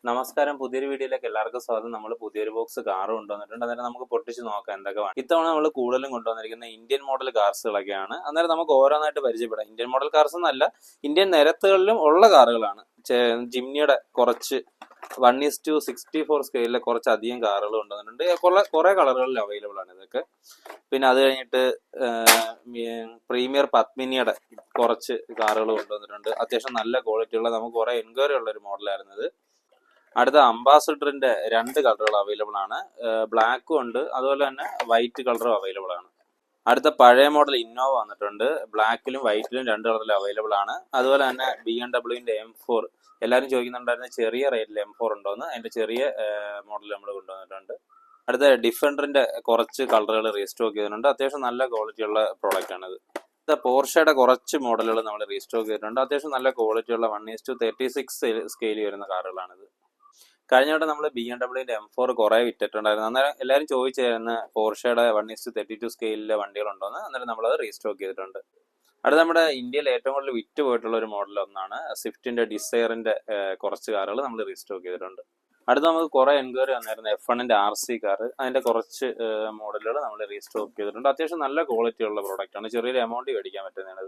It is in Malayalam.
നമസ്കാരം, പുതിയൊരു വീഡിയോയിലേക്ക് എല്ലാവർക്കും സ്വാഗതം. നമ്മൾ പുതിയൊരു ബോക്സ് കാർ കൊണ്ടുവന്നിട്ടുണ്ട്. അന്നേരം നമുക്ക് പൊട്ടിച്ച് നോക്കാം എന്തൊക്കെ വേണം. ഇത്തവണ നമ്മൾ കൂടുതലും കൊണ്ടുവന്നിരിക്കുന്ന ഇന്ത്യൻ മോഡൽ കാർസുകളൊക്കെയാണ്. അന്നേരം നമുക്ക് ഓരോന്നായിട്ട് പരിചയപ്പെടാം. ഇന്ത്യൻ മോഡൽ കാർസ് എന്നല്ല, ഇന്ത്യൻ നിരത്തുകളിലും ഉള്ള കാറുകളാണ്. ജിംനിയുടെ കുറച്ച് 1:64 സ്കെയിലിലെ കുറച്ചധികം കാറുകൾ കൊണ്ടുവന്നിട്ടുണ്ട്. കുറെ കളറുകളിൽ അവൈലബിൾ ആണ് ഇതൊക്കെ. പിന്നെ അത് കഴിഞ്ഞിട്ട് പ്രീമിയർ പത്മിനിയുടെ കുറച്ച് കാറുകൾ കൊണ്ടുവന്നിട്ടുണ്ട്. അത്യാവശ്യം നല്ല ക്വാളിറ്റിയുള്ള, നമുക്ക് കുറെ എൻക്വയറി ഉള്ള ഒരു മോഡലായിരുന്നു ഇത്. അടുത്ത അംബാസഡറിന്റെ 2 കളറുകൾ അവൈലബിൾ ആണ്. ബ്ലാക്കും ഉണ്ട്, അതുപോലെ തന്നെ വൈറ്റ് കളറും അവൈലബിൾ ആണ്. അടുത്ത പഴയ മോഡൽ ഇന്നോവ വന്നിട്ടുണ്ട്. ബ്ലാക്കിലും വൈറ്റിലും 2 കളറിൽ അവൈലബിൾ ആണ്. അതുപോലെ തന്നെ BMW M4, എല്ലാവരും ചോദിക്കുന്നുണ്ടായിരുന്ന ചെറിയ റേറ്റിൽ M4 ഉണ്ടോന്ന്. അതിന്റെ ചെറിയ മോഡൽ നമ്മൾ കൊണ്ടുവന്നിട്ടുണ്ട്. അടുത്ത ഡിഫൻഡറിന്റെ കുറച്ച് കളറുകൾ റീസ്റ്റോക്ക് ചെയ്തിട്ടുണ്ട്. അത്യാവശ്യം നല്ല ക്വാളിറ്റിയുള്ള പ്രോഡക്റ്റ് ആണിത്. പോർഷയുടെ കുറച്ച് മോഡലുകൾ നമ്മൾ റീസ്റ്റോക്ക് ചെയ്തിട്ടുണ്ട്. അത്യാവശ്യം നല്ല ക്വാളിറ്റിയുള്ള 1:36 സ്കെയിൽ വരുന്ന കാറുകളാണിത്. കഴിഞ്ഞ വട്ടം നമ്മൾ BMW M4 കുറെ വിറ്റിട്ടുണ്ടായിരുന്നു. അന്നേരം എല്ലാവരും ചോദിച്ചായിരുന്നു പോർഷയുടെ 1:32 സ്കെയിലിലെ വണ്ടികളുണ്ടോന്ന്. അന്നേരം നമ്മളത് റീസ്റ്റോക്ക് ചെയ്തിട്ടുണ്ട്. അടുത്ത നമ്മുടെ ഇന്ത്യയിൽ ഏറ്റവും കൂടുതൽ വിറ്റ് പോയിട്ടുള്ള ഒരു മോഡൽ ഒന്നാണ് സ്വിഫ്റ്റിന്റെ ഡിസയറിന്റെ കുറച്ച് കാറുകൾ നമ്മൾ റീസ്റ്റോക്ക് ചെയ്തിട്ടുണ്ട്. അടുത്ത നമുക്ക് കുറെ എൻക്വയറി വന്നായിരുന്നു F1ന്റെ RC കാർ, അതിന്റെ കുറച്ച് മോഡലുകൾ നമ്മൾ റീസ്റ്റോക്ക് ചെയ്തിട്ടുണ്ട്. അത്യാവശ്യം നല്ല ക്വാളിറ്റി ഉള്ള പ്രോഡക്റ്റ് ആണ്. ചെറിയൊരു എമൗണ്ട് മേടിക്കാൻ പറ്റുന്നതാണ്.